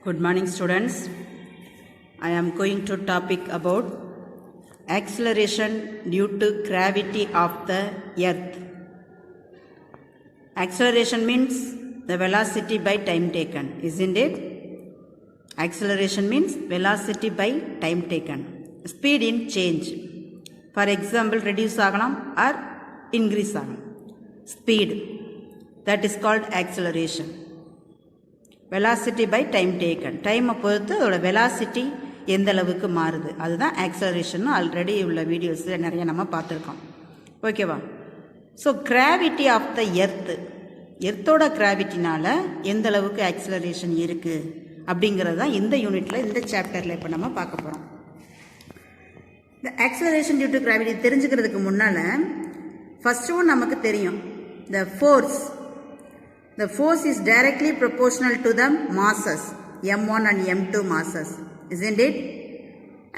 Good morning, students. I am going to topic about acceleration due to gravity of the earth. Acceleration means the velocity by time taken, isn't it? Acceleration means velocity by time taken. Speed in change. For example, reduce ஆகலாம் or increase ஆகலாம். Speed, that is called acceleration. Velocity by time taken, டைமை பொறுத்து அதோட velocity எந்த அளவுக்கு மாறுது, அதுதான் acceleration. Already உள்ள வீடியோஸில் நிறைய நம்ம பார்த்துருக்கோம். ஓகேவா? ஸோ கிராவிட்டி ஆஃப் த எர்த்தோட கிராவிட்டினால எந்த அளவுக்கு ஆக்சலரேஷன் இருக்குது அப்படிங்கிறது தான் இந்த யூனிட்டில் இந்த சாப்டரில் இப்போ நம்ம பார்க்க போகிறோம். இந்த ஆக்சலரேஷன் டியூ டு கிராவிட்டி தெரிஞ்சுக்கிறதுக்கு முன்னால் ஃபஸ்ட்டு ஒன் நமக்கு தெரியும், the force. The force is directly proportional to the masses, m1 and m2 masses, isn't it?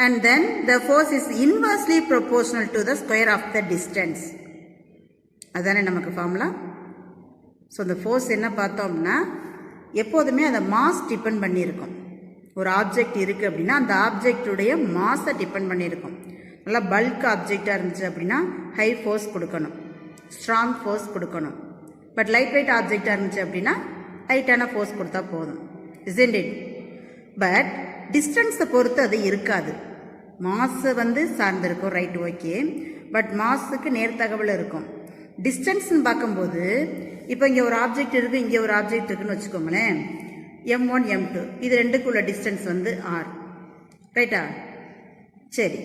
And then the force is inversely proportional to the square of the distance. அதானே நமக்கு formula. So இந்த force என்ன பார்த்தோம்னா, எப்போதுமே அந்த mass depend பண்ணியிருக்கும். ஒரு object இருக்குது அப்படின்னா அந்த ஆப்ஜெக்டுடைய மாஸை டிபெண்ட் பண்ணியிருக்கும். நல்லா பல்க் ஆப்ஜெக்டாக இருந்துச்சு அப்படின்னா ஹை ஃபோர்ஸ் கொடுக்கணும், ஸ்ட்ராங் ஃபோர்ஸ் கொடுக்கணும். பட் லைட் வெயிட் ஆப்ஜெக்டாக இருந்துச்சு அப்படின்னா லைட்டான ஃபோர்ஸ் கொடுத்தா போதும், isn't it? பட் டிஸ்டன்ஸை பொறுத்து அது இருக்காது. மாஸை சார்ந்திருக்கும், ரைட், ஓகே. பட் மாஸுக்கு நேர்த்தகவல் இருக்கும். டிஸ்டன்ஸ்னு பார்க்கும்போது இப்போ இங்கே ஒரு ஆப்ஜெக்ட் இருக்குது, இங்கே ஒரு ஆப்ஜெக்ட் இருக்குன்னு வச்சுக்கோங்களேன். m1 m2 இது ரெண்டுக்குள்ள டிஸ்டன்ஸ் r, ரைட்டா? சரி,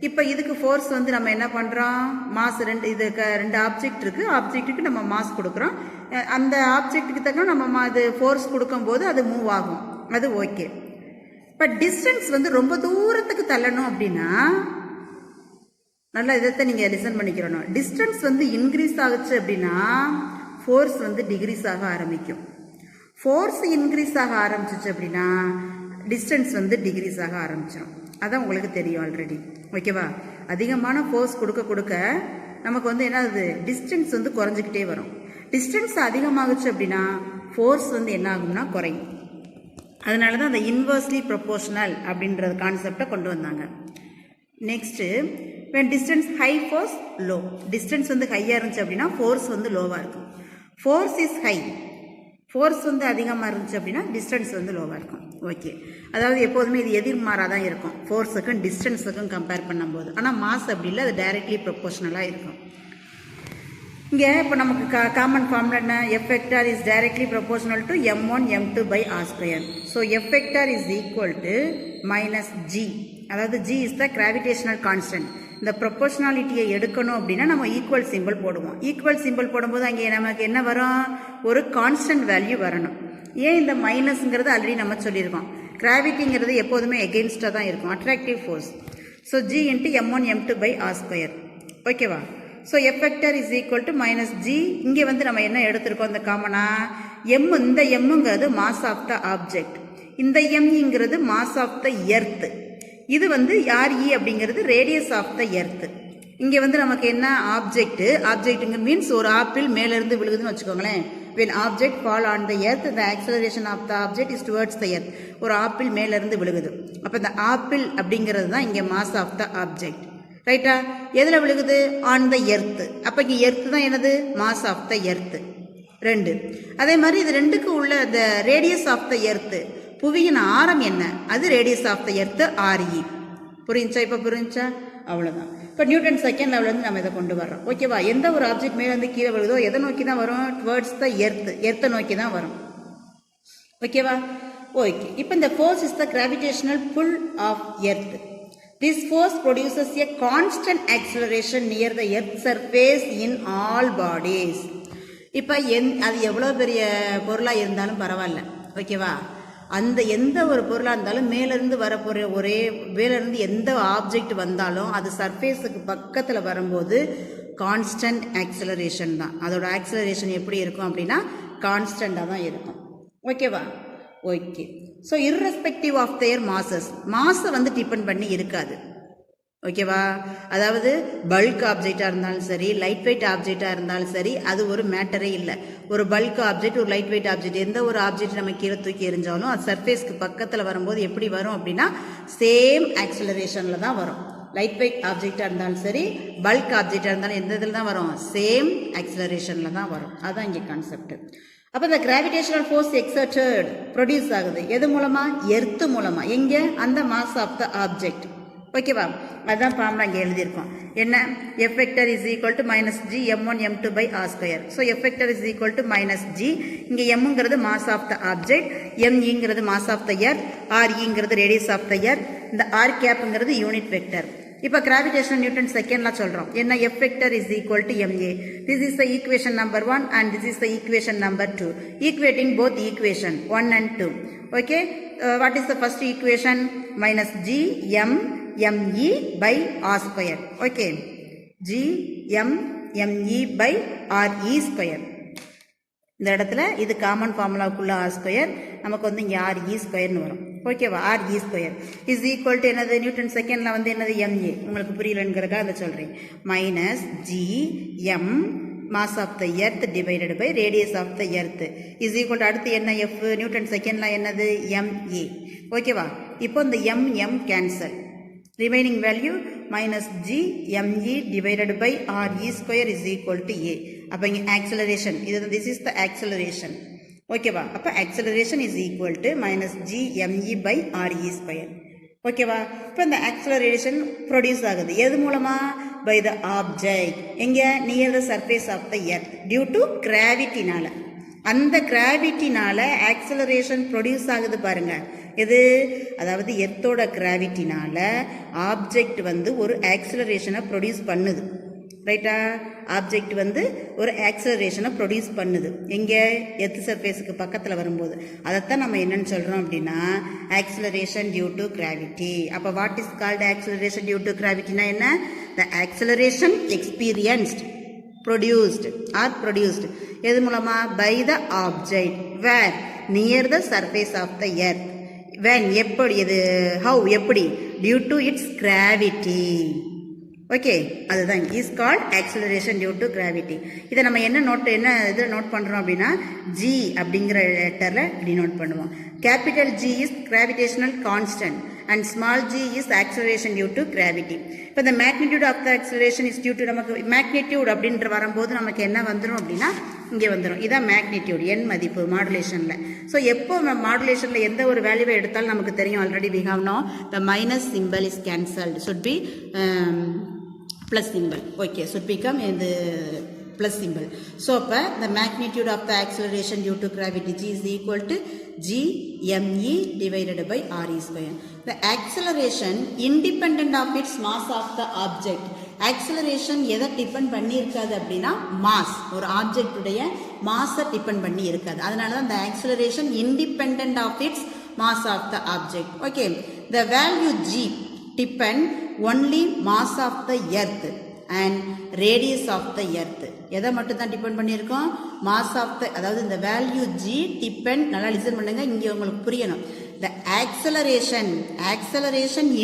இப்போ இதுக்கு ஃபோர்ஸ் நம்ம என்ன பண்ணுறோம், மாஸ் ரெண்டு ஆப்ஜெக்ட் இருக்குது, ஆப்ஜெக்ட்டுக்கு நம்ம மாஸ் கொடுக்குறோம். அந்த ஆப்ஜெக்ட்டுக்கு தக்க நம்ம அது ஃபோர்ஸ் கொடுக்கும்போது அது மூவ் ஆகும், அது ஓகே. பட் டிஸ்டன்ஸ் ரொம்ப தூரத்துக்கு தள்ளணும் அப்படின்னா, நல்லா இதை நீங்கள் லிசன் பண்ணிக்கிறணும். டிஸ்டன்ஸ் இன்க்ரீஸ் ஆகுச்சு அப்படின்னா ஃபோர்ஸ் டிக்ரீஸ் ஆக ஆரம்பிக்கும். ஃபோர்ஸ் இன்க்ரீஸ் ஆக ஆரம்பிச்சிச்சு அப்படின்னா டிஸ்டன்ஸ் டிக்ரீஸ் ஆக ஆரம்பிச்சிடும். அதான் உங்களுக்கு தெரியும் ஆல்ரெடி, ஓகேவா? அதிகமான ஃபோர்ஸ் கொடுக்க கொடுக்க நமக்கு என்னது, டிஸ்டன்ஸ் குறைஞ்சிக்கிட்டே வரும். டிஸ்டன்ஸ் அதிகமாகுச்சு அப்படின்னா ஃபோர்ஸ் என்ன ஆகும்னா குறையும். அதனால தான் அந்த இன்வெர்ஸ்லி ப்ரொபோர்ஷனல் அப்படின்றது கான்செப்டை கொண்டு வந்தாங்க. Next, when distance high, force low. Distance ஹையாக இருந்துச்சு அப்படின்னா ஃபோர்ஸ் லோவாக இருக்கும். ஃபோர்ஸ் இஸ் ஹை, ஃபோர்ஸ் அதிகமாக இருந்துச்சு அப்படின்னா டிஸ்டன்ஸ் லோவாக இருக்கும். ஓகே, அதாவது எப்போதுமே இது எதிர்மாறாக தான் இருக்கும் ஃபோர்ஸுக்கும் டிஸ்டன்ஸுக்கும் கம்பேர் பண்ணும்போது. ஆனால் மாஸ் அப்படி இல்லை, அது டைரக்ட்லி ப்ரொபோர்ஷனலாக இருக்கும். இங்கே இப்போ நமக்கு காமன் ஃபார்முலா என்ன, F vector is directly proportional to m1 m2 by r square. So F vector is equal to minus G, அதாவது G is the gravitational constant. இந்த ப்ரொபோர்ஷனாலிட்டியை எடுக்கணும் அப்படின்னா நம்ம ஈக்குவல் சிம்பிள் போடுவோம். ஈக்குவல் சிம்பிள் போடும்போது அங்கே நமக்கு என்ன வரும், ஒரு கான்ஸ்டன்ட் வேல்யூ வரணும். ஏன் இந்த மைனஸ்ங்கிறது ஆல்ரெடி நம்ம சொல்லியிருக்கோம். கிராவிட்டிங்கிறது எப்போதுமே எகெயின்ஸ்டாக தான் இருக்கும், attractive force. So G into m1 m2 by r square, ஓகேவா? So F vector is equal to minus G. இங்கே நம்ம என்ன எடுத்திருக்கோம், இந்த காமனா எம், இந்த எம்முங்கிறது மாஸ் ஆஃப் த ஆப்ஜெக்ட், இந்த எம்ங்கிறது மாஸ் ஆஃப் த எர்த். இது RE அப்படிங்கிறது ரேடியஸ் ஆஃப் த எர்த். இங்கே நமக்கு என்ன ஆப்ஜெக்ட்டுங்க மீன்ஸ் ஒரு ஆப்பிள் மேலேருந்து விழுகுதுன்னு வச்சுக்கோங்களேன். when object fall on the earth, the acceleration of the object is towards the earth. ஒரு ஆப்பிள் மேலேருந்து விழுகுது, அப்போ இந்த ஆப்பிள் அப்படிங்கிறது தான் இங்கே மாஸ் ஆஃப் த ஆப்ஜெக்ட், ரைட்டா? எதில் விழுகுது, ஆன் த எர்த். அப்போ இங்கே எர்த் தான் என்னது, மாஸ் ஆஃப் த எர்த். ரெண்டு, அதே மாதிரி இது ரெண்டுக்கு உள்ள the radius of the earth, புவியின் ஆரம் என்ன, அது radius of the earth RE. புரிஞ்சா? இப்போ புரிஞ்சா? அவ்வளோதான். இப்போ நியூட்டன் செகண்ட் லெவலில் நம்ம இதை கொண்டு வர்றோம், ஓகேவா? எந்த ஒரு ஆப்ஜெக்ட் மேலே கீழே விழுதோ எதை நோக்கி தான் வரும், டுவர்ட்ஸ் த எர்த்தை நோக்கி தான் வரும், ஓகேவா? ஓகே. இப்போ இந்த force is the gravitational pull of earth. This force produces a constant acceleration near the earth surface in all bodies. இப்போ அது எவ்வளோ பெரிய பொருளாக இருந்தாலும் பரவாயில்ல, ஓகேவா? அந்த எந்த ஒரு பொருளாக இருந்தாலும் மேலேருந்து வரப்போகிற மேலேருந்து எந்த ஆப்ஜெக்ட் வந்தாலும் அது சர்ஃபேஸுக்கு பக்கத்தில் வரும்போது கான்ஸ்டன்ட் ஆக்சலரேஷன் தான். அதோட ஆக்சலரேஷன் எப்படி இருக்கும் அப்படின்னா கான்ஸ்டண்ட்டாக தான் இருக்கும், ஓகேவா? Okay. So irrespective of their மாஸை டிபெண்ட் பண்ணி இருக்காது. ஓகேவா? அதாவது பல்க் ஆப்ஜெக்டாக இருந்தாலும் சரி, லைட் வெயிட் ஆப்ஜெக்டாக இருந்தாலும் சரி, அது ஒரு மேட்டரே இல்லை. ஒரு பல்க் ஆப்ஜெக்ட், ஒரு லைட் வெயிட் ஆப்ஜெக்ட், எந்த ஒரு ஆப்ஜெக்ட் நம்ம கீழே தூக்கி எறிஞ்சாலும் அது சர்ஃபேஸ்க்கு பக்கத்தில் வரும்போது எப்படி வரும் அப்படின்னா சேம் ஆக்சிலரேஷனில் தான் வரும். லைட் வெயிட் ஆப்ஜெக்டாக இருந்தாலும் சரி, பல்க் ஆப்ஜெக்டாக இருந்தாலும் எந்த இதில் தான் வரும்? சேம் ஆக்சிலரேஷனில் தான் வரும். அதுதான் இங்கே கான்செப்ட். அப்போ இந்த கிராவிடேஷனல் ஃபோர்ஸ் எக்ஸர்டட் ப்ரொடியூஸ் ஆகுது எது மூலமா? எர்த்து மூலமா. எங்கே? அந்த மாஸ் ஆஃப் த ஆப்ஜெக்ட். ஓகேவா? அதுதான் ஃபார்முலா இங்கே எழுதியிருக்கோம். என்ன? F vector is equal to minus G M1 M2 by R square. So F vector is equal to minus G. இங்கே Mங்கிறது mass of the object, MEங்கிறது mass of the earth, REங்கிறது radius of the earth, இந்த R capங்கிறது unit vector. இப்போ gravitational Newton செகண்ட்ல சொல்றோம். என்ன? F vector is equal to ma. This is the equation number 1 and this is the equation number 2. Equating both equation 1 and 2. Okay? What is the first equation? Minus G M me by r square. Okay, G M me by re square. இந்த இடத்துல இது common ஃபார்முலாவுக்குள்ள r square, நமக்கு வந்து இங்கே re ஸ்கொயர்னு வரும். ஓகேவா? re square is equal to என்னது? நியூட்டன் செகண்ட்ல வந்து என்னது? ma. உங்களுக்கு புரியலங்கிறதுக்காக அதை சொல்றேன். Minus G M mass of the earth divided by radius of the earth is equal to அடுத்து என்ன? F நியூட்டன் செகண்ட்ல என்னது? ma. ஓகேவா? இப்போ இந்த m cancel. Remaining value minus G me divided by re square is equal to a. அப்போ இங்கே acceleration, this is the acceleration. ஓகேவா? அப்போ acceleration is equal to minus G me by re square. ஓகேவா? இப்போ இந்த acceleration produce ஆகுது எது மூலமா? By the object. எங்க? Near the surface of the earth due to gravityனால. அந்த கிராவிட்டினால ஆக்சலரேஷன் ப்ரொடியூஸ் ஆகுது பாருங்க. எது? அதாவது எர்த்தோட கிராவிட்டினால ஆப்ஜெக்ட் வந்து ஒரு ஆக்சலரேஷனை ப்ரொடியூஸ் பண்ணுது. ரைட்டா? ஆப்ஜெக்ட் வந்து ஒரு ஆக்சலரேஷனை ப்ரொடியூஸ் பண்ணுது. எங்கே? எர்த் சர்ஃபேஸுக்கு பக்கத்தில் வரும்போது. அதைத்தான் நம்ம என்னன்னு சொல்கிறோம் அப்படின்னா ஆக்சலரேஷன் டியூ டு கிராவிட்டி. அப்போ what is called acceleration due to கிராவிட்டினா என்ன? த ஆக்சலரேஷன் எக்ஸ்பீரியன்ஸ்ட் produced எது மூலமா? by the object where near the surface of the earth when எப்படி? இது how? எப்படி? due to its gravity. Okay, அதுதான் is called acceleration due to gravity. இதை நம்ம என்ன இது நோட் பண்ணுறோம் அப்படின்னா ஜி அப்படிங்கிற லெட்டரில் டினோட் பண்ணுவோம். Capital G is gravitational constant and small G is acceleration due to gravity. இப்போ இந்த magnitude of the acceleration is due to நமக்கு மேக்னிடியூட் அப்படின்ற வரும்போது நமக்கு என்ன வந்துடும் அப்படின்னா இங்கே வந்துடும். இதான் மேக்னிடியூட் என் மதிப்பு மாடுலேஷனில். ஸோ எப்போ மாடுலேஷனில் எந்த ஒரு வேல்யூவை எடுத்தாலும் நமக்கு தெரியும் already we have know the minus simple is cancelled should be plus symbol. Okay, should become in the plus symbol. So the magnitude of the acceleration due to gravity G is equal to G me divided by re square. The acceleration independent of its mass of the object. Acceleration எதை depend பண்ணி இருக்காது அப்படின்னா mass, ஒரு object உடைய மாஸை depend பண்ணி இருக்காது. அதனால தான் the acceleration independent of its mass of the object. Okay, the value G depend only mass of the earth and radius of the earth. எதை மட்டும் தான் டிபெண்ட் பண்ணியிருக்கோம்? மாஸ் ஆஃப் த, அதாவது இந்த வேல்யூ ஜி டிபெண்ட், நல்லா லிசன் பண்ணுங்க, இங்கே உங்களுக்கு புரியணும். the acceleration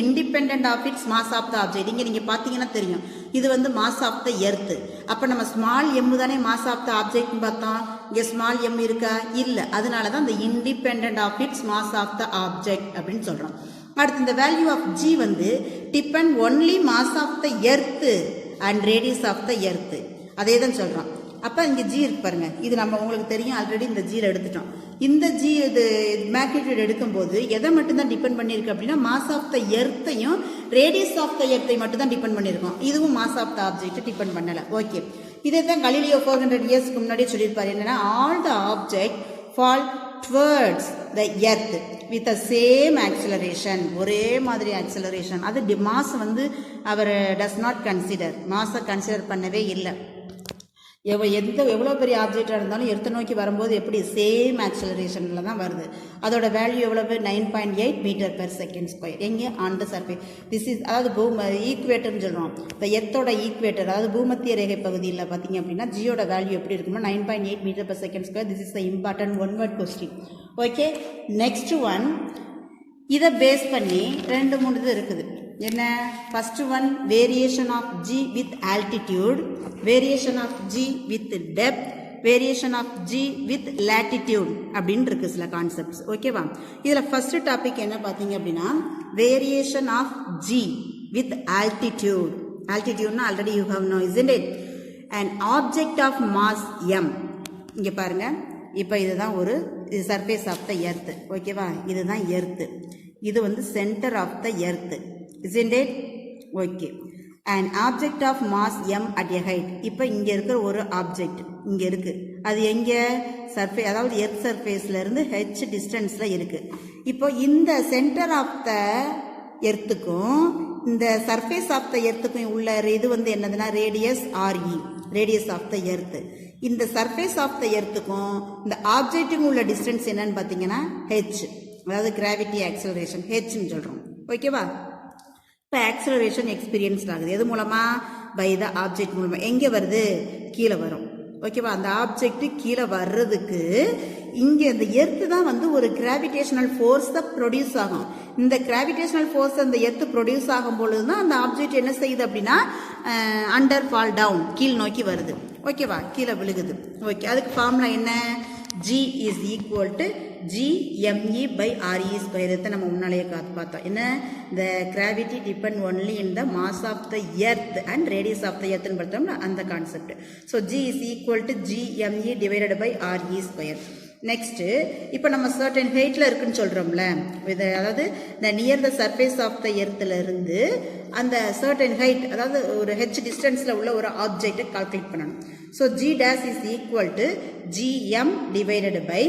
independent of its mass of the object. இங்கே நீங்கள் பார்த்தீங்கன்னா தெரியும் இது வந்து மாஸ் ஆஃப் த எர்த். அப்போ நம்ம ஸ்மால் எம் தானே மாஸ் ஆஃப் த ஆப்ஜெக்ட்னு பார்த்தோம். இங்கே ஸ்மால் எம் இருக்கா? இல்லை. அதனால தான் இந்த independent of its mass of the object அப்படின்னு சொல்கிறோம். அடுத்து இந்த வேல்யூ ஆஃப் ஜி வந்து depend only mass of the earth and radius of the earth. அதே தான் சொல்கிறோம். அப்போ இங்கே ஜி இருக்கு பாருங்க, இது நம்ம உங்களுக்கு தெரியும் ஆல்ரெடி, இந்த ஜியில் எடுத்துட்டோம். இந்த ஜி இது மேக்னிடியூட் எடுக்கும்போது எதை மட்டும்தான் டிபெண்ட் பண்ணியிருக்கு அப்படின்னா மாஸ் ஆஃப் த எர்த்தையும் ரேடியஸ் ஆஃப் த எர்த்தை மட்டும் தான் டிபெண்ட் பண்ணியிருக்கோம். இதுவும் mass of the object depend பண்ணலை. ஓகே, இதே தான் கலீலியோ 400 இயர்ஸ்க்கு முன்னாடியே சொல்லியிருப்பாரு. என்னன்னா all the object fall towards the earth with the same acceleration, ஒரே மாதிரி ஆக்சிலரேஷன். அது மாஸ் வந்து அவர் டஸ் நாட் கன்சிடர், மாஸை கன்சிடர் பண்ணவே இல்லை. எவ்வளோ பெரிய ஆப்ஜெக்டாக இருந்தாலும் எர்த்தை நோக்கி வரும்போது எப்படி சேம் ஆக்சலரேஷனில் தான் வருது. அதோட வேல்யூ எவ்வளவு? 9.8 மீட்டர்/செகண்ட் ஸ்கொயர். எங்கே? On the surface. This is, அதாவது ஈக்குவேட்டர்னு சொல்கிறோம். இந்த எர்த்தோட ஈக்குவேட்டர், அதாவது பூமத்திய ரேகை பகுதியில் பார்த்தீங்க அப்படின்னா ஜியோட வேல்யூ எப்படி இருக்குன்னா 9.8 metre per second square. This is the important one word question. Okay, next one, இதை பேஸ் பண்ணி 2-3 இது இருக்குது. என்ன first one variation of g with altitude, variation of g with depth, variation of g with latitude அப்படின்னு இருக்கு சில கான்செப்ட்ஸ். ஓகேவா? இதுல ஃபர்ஸ்ட் டாபிக் என்ன பாத்தீங்க அப்படின்னா variation of g with altitude. altitudeனா already you have know, isn't it? An object of mass m. இங்க பாருங்க, இப்போ இதுதான் ஒரு சர்ஃபேஸ் ஆஃப் த எர்த். ஓகேவா? இதுதான் எர்த். இது வந்து centre of the earth. isn't it? Okay. an object of mass m at a height. இப்போ இங்க இருக்கிற ஒரு ஆப்ஜெக்ட் இங்க இருக்கு. அது எங்க சர்ஃபேஸ், அதாவது எர்த் சர்ஃபேஸ்ல இருந்து h டிஸ்டன்ஸ்ல இருக்கு. இப்போ இந்த சென்டர் ஆஃப் த எர்த்துக்கும் இந்த சர்ஃபேஸ் ஆஃப் த எர்த்துக்கும் உள்ள இது வந்து என்னதுன்னா radius RE, radius of the earth. இந்த சர்ஃபேஸ் ஆஃப் த எர்த்துக்கும் இந்த ஆப்ஜெக்ட்டுக்கும் உள்ள டிஸ்டன்ஸ் என்னன்னு பார்த்தீங்கன்னா h, அதாவது கிராவிட்டி ஆக்சலரேஷன் hன்னு சொல்றோம். ஓகேவா? இப்போ ஆக்சலரேஷன் எக்ஸ்பீரியன்ஸ் ஆகுது எது மூலமா? பை த ஆப்ஜெக்ட் மூலமா. எங்கே வருது? கீழே வரும். ஓகேவா? அந்த ஆப்ஜெக்ட் கீழே வர்றதுக்கு இங்கே இந்த எர்த்து தான் வந்து ஒரு கிராவிடேஷனல் ஃபோர்ஸ் தான் ப்ரொடியூஸ் ஆகும். இந்த கிராவிடேஷனல் ஃபோர்ஸ் அந்த எர்த்து ப்ரொடியூஸ் ஆகும் பொழுது தான் அந்த ஆப்ஜெக்ட் என்ன செய்யுது அப்படின்னா அண்டர் ஃபால் டவுன், கீழ் நோக்கி வருது. ஓகேவா? கீழே விழுகுது. ஓகே, அதுக்கு ஃபார்முலா என்ன? G is equal to GME by RE square. இதை நம்ம முன்னாலேயே பார்த்தோம். என்ன? the gravity depend only in the mass of the earth and radius of the earth பார்த்தோம்னா அந்த concept. so G is equal to GME divided by RE square. Next, இப்போ நம்ம certain ஹைட்ல இருக்குன்னு சொல்றோம்ல, அதாவது the near the surface of the earthல இருந்து அந்த certain height, அதாவது ஒரு h டிஸ்டன்ஸ்ல உள்ள ஒரு ஆப்ஜெக்டை கால்குலேட் பண்ணணும். So G dash is equal to GM divided by,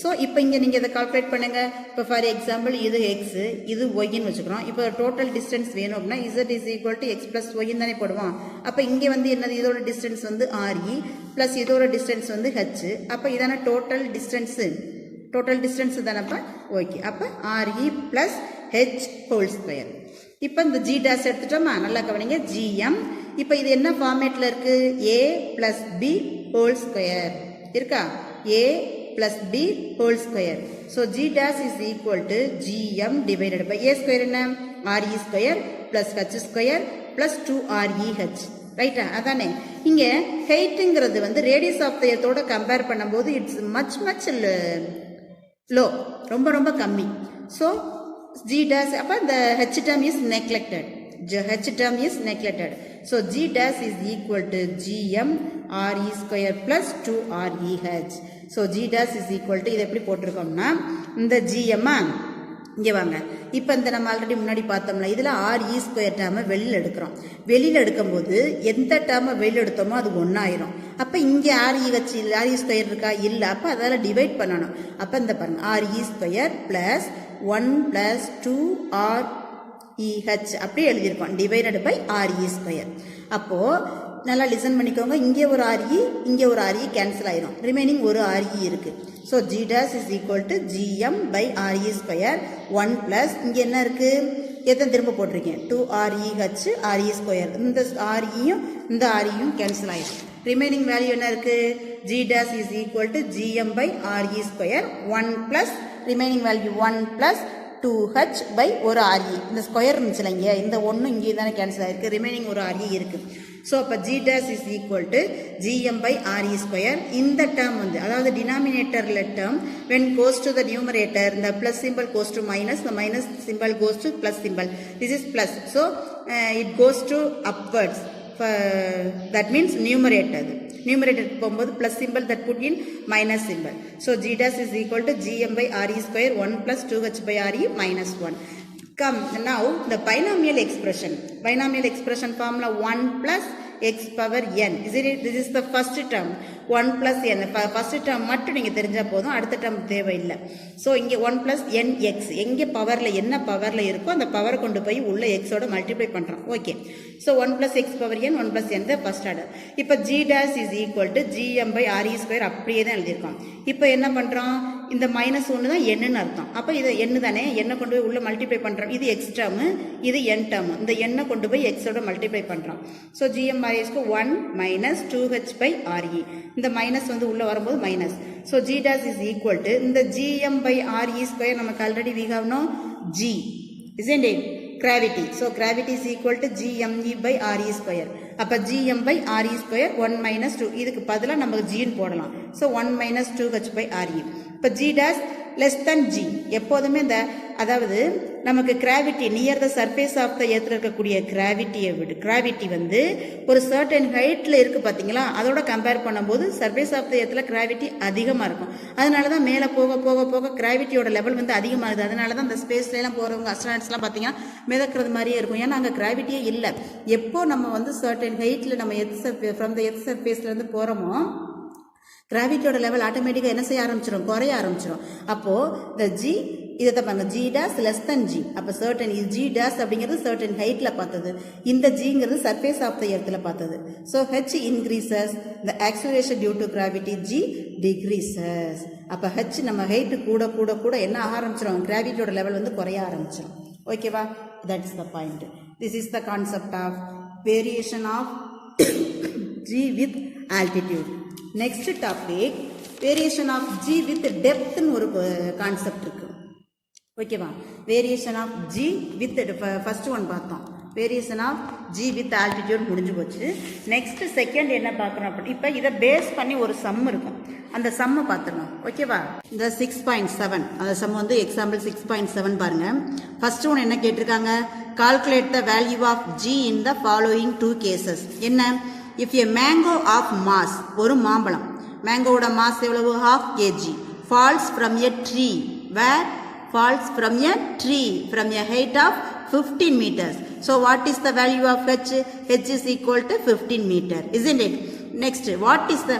so இப்போ இங்கே நீங்கள் இதை கால்குலேட் பண்ணுங்க. இப்போ ஃபார் எக்ஸாம்பிள் இது எக்ஸ், இது ஒய்ன்னு வச்சுக்கிறோம். இப்போ டோட்டல் டிஸ்டன்ஸ் வேணும் அப்படின்னா Z is equal to X plus ஒய்ன்னு தானே போடுவோம். அப்போ இங்கே வந்து என்னது? இதோட டிஸ்டன்ஸ் வந்து RE பிளஸ் இதோட டிஸ்டன்ஸ் வந்து ஹெச். அப்போ இதான டோட்டல் டிஸ்டன்ஸு, டோட்டல் டிஸ்டன்ஸ் தானப்பா? ஓகே, அப்போ RE plus H whole square. இப்போ இந்த G டேஷ் எடுத்துட்டோமா? நல்லா கவனிங்க, GM. இப்போ இது என்ன ஃபார்மேட்டில் இருக்கு? A plus B whole square இருக்கா? A plus b whole square. So G dash is equal to GM divided by A square என்ன? RE square plus H square plus 2REH. ரைட்டா? அதானே. இங்கே ஹைட்டுங்கிறது வந்து ரேடியஸ் ஆஃப் த எர்த்தோட கம்பேர் பண்ணும்போது it's much low, ரொம்ப ரொம்ப கம்மி. ஸோ G dash, அப்போ இந்த H term is neglected. H term is neglected. So G dash is equal to GM RE square plus 2REH. So G dash is equal to, இது எப்படி போட்டிருக்கோம்னா இந்த GM இங்கே வாங்க. இப்போ இந்த நம்ம ஆல்ரெடி முன்னாடி பார்த்தோம்ல, இதில் RE ஸ்கொயர் டேர்மை வெளியில் எடுக்கிறோம். வெளியில் எடுக்கும்போது எந்த டேர்மை வெளியில் எடுத்தோமோ அது ஒன்றாயிரும். அப்போ இங்கே RE வச்சு RE ஸ்கொயர் இருக்கா? இல்லை. அப்போ அதால் டிவைட் பண்ணணும். அப்போ இந்த பாருங்க, RE square plus 1 plus 2REH அப்படி எழுதியிருக்கோம், டிவைடட் பை RE ஸ்கொயர். அப்போது நல்லா லிசன் பண்ணிக்கோங்க, இங்கே ஒரு RE இங்கே ஒரு RE கேன்சல் ஆயிரும், ரிமைனிங் ஒரு RE இருக்கு. So G dash is equal to GM by RE square 1 plus இங்கே என்ன இருக்கு? எத்தனை திரும்ப போட்டிருக்கேன்? 2REH RE square. இந்த REயும் இந்த REயும் கேன்சல் ஆயிரும். ரிமைனிங் வேல்யூ என்ன இருக்கு? G dash is equal to GM by RE square 1 plus remaining value 1 plus 2H by ஒரு RE. இந்த ஸ்கொயர் இருந்துச்சுல இங்கே, இந்த ஒன்று இங்கே தானே கேன்சல் ஆயிருக்கு, ரிமைனிங் ஒரு RE இருக்கு. ஸோ அப்போ G dash is equal to GM by RE square. இந்த டேர்ம் வந்து, அதாவது டினாமினேட்டரில் term when goes to the numerator, the plus symbol goes to minus, the minus symbol goes to plus symbol. This is plus. So it goes to upwards. That means numerator. Numerator போகும்போது plus symbol, that put in minus symbol. So G dash is equal to GM by RE square 1 plus 2H by RE minus 1. Come now the binomial expression formula 1 plus x power n. This is the first term 1 plus n. First term மட்டும் நீங்க தெரிஞ்சா போதும், அடுத்த term தேவையில்லை. So இங்கே 1 plus nx, எங்கே பவரில் என்ன பவரில் இருக்கோ அந்த பவரை கொண்டு போய் உள்ள எக்ஸோட மல்டிப்ளை பண்ணுறோம். Okay, so 1 plus x power n 1 plus n தான் ஃபர்ஸ்ட் ஆர்டர். இப்போ G dash is equal to GM by RE square அப்படியே தான் எழுதியிருக்கோம். இப்போ என்ன பண்ணுறோம்? இந்த மைனஸ் 1 தான் என்னன்னு அர்த்தம். அப்போ இது என்ன தானே, என்ன கொண்டு போய் உள்ள மல்டிப்ளை பண்ணுறோம். இது எக்ஸ் டேர்மு, இது என் டேர்மு. இந்த எண்ணை கொண்டு போய் எக்ஸோட மல்டிப்ளை பண்ணுறோம். So GM by RE square 1 minus 2H by RE. இந்த மைனஸ் வந்து உள்ள வரும்போது minus. So G dash is equal to இந்த GM by RE ஸ்கொயர் நமக்கு already we have no G, isn't it? gravity. So gravity is equal to gme by re square. அப்போ gm by re square 1 minus 2. இதுக்கு பதிலாக நமக்கு g போடலாம். So 1 minus 2h by re. இப்போ g dash less than g. எப்போதுமே இந்த அதாவது நமக்கு gravity near the surface of the எர்த்தில் இருக்கக்கூடிய கிராவிட்டி வந்து ஒரு சர்டன் ஹைட்டில் இருக்குது பார்த்தீங்களா, அதோட கம்பேர் பண்ணும்போது சர்ஃபேஸ் ஆஃப் த எர்த்தில் கிராவிட்டி அதிகமாக இருக்கும். அதனால தான் மேலே போக போக போக கிராவிட்டியோட லெவல் வந்து அதிகமாகுது. அதனால தான் அந்த ஸ்பேஸ்லாம் போகிறவங்க அஸ்ட்ரானட்ஸ்லாம் பார்த்தீங்கன்னா மிதக்கிறது மாதிரியே இருக்கும். ஏன்னா அங்கே கிராவிட்டியே இல்லை. எப்போ நம்ம வந்து சர்டன் ஹைட்டில் நம்ம ஃப்ரம் த எர்த் சர்ஃபேஸ்லேருந்து போகிறோமோ கிராவிட்டியோட லெவல் ஆட்டோமேட்டிக்காக என்ன செய்ய ஆரம்பிச்சிடும், குறைய ஆரம்பிச்சிடும். அப்போது இந்த ஜி இதை தான் பாருங்க, G dash less than G. அப்போ சர்டன் இது ஜி டேஸ் அப்படிங்கிறது சர்டன் ஹைட்டில் பார்த்தது, இந்த ஜிங்கிறது சர்ஃபேஸ் ஆஃப் த எர்த்தில் பார்த்தது. So H increases the acceleration due to gravity, G decreases. அப்போ ஹெச் நம்ம ஹைட்டு கூட கூட கூட என்ன ஆக ஆரம்பிச்சிடும், கிராவிட்டியோட லெவல் வந்து குறைய ஆரம்பிச்சிடும். ஓகேவா, that is the point. This is the concept of variation of g with altitude. Next topic variation of g with டெப்த்னு ஒரு கான்செப்ட் இருக்கு. ஓகேவா, variation of g with first one பார்த்தோம், variation of g with altitude முடிஞ்சு போச்சு. Next second என்ன பார்க்குறோம் அப்படி, இப்போ இதை பேஸ் பண்ணி ஒரு சம் இருக்கும், அந்த சம்மை பார்த்துடணும். ஓகேவா, இந்த 6.7 அந்த சம் வந்து எக்ஸாம்பிள் 6.7 பாருங்க. ஃபர்ஸ்ட் ஒன் என்ன கேட்டிருக்காங்க, calculate the value of g in the following 2 cases. என்ன, if a mango of mass, ஒரு மாம்பழம் மேங்கோவோட மாஸ் எவ்வளவு, 1/2 kg, falls from a tree, where falls from a tree from a height of 15 meters. So what is the value of h? H is equal to 15 meter, isn't it? Next, what is the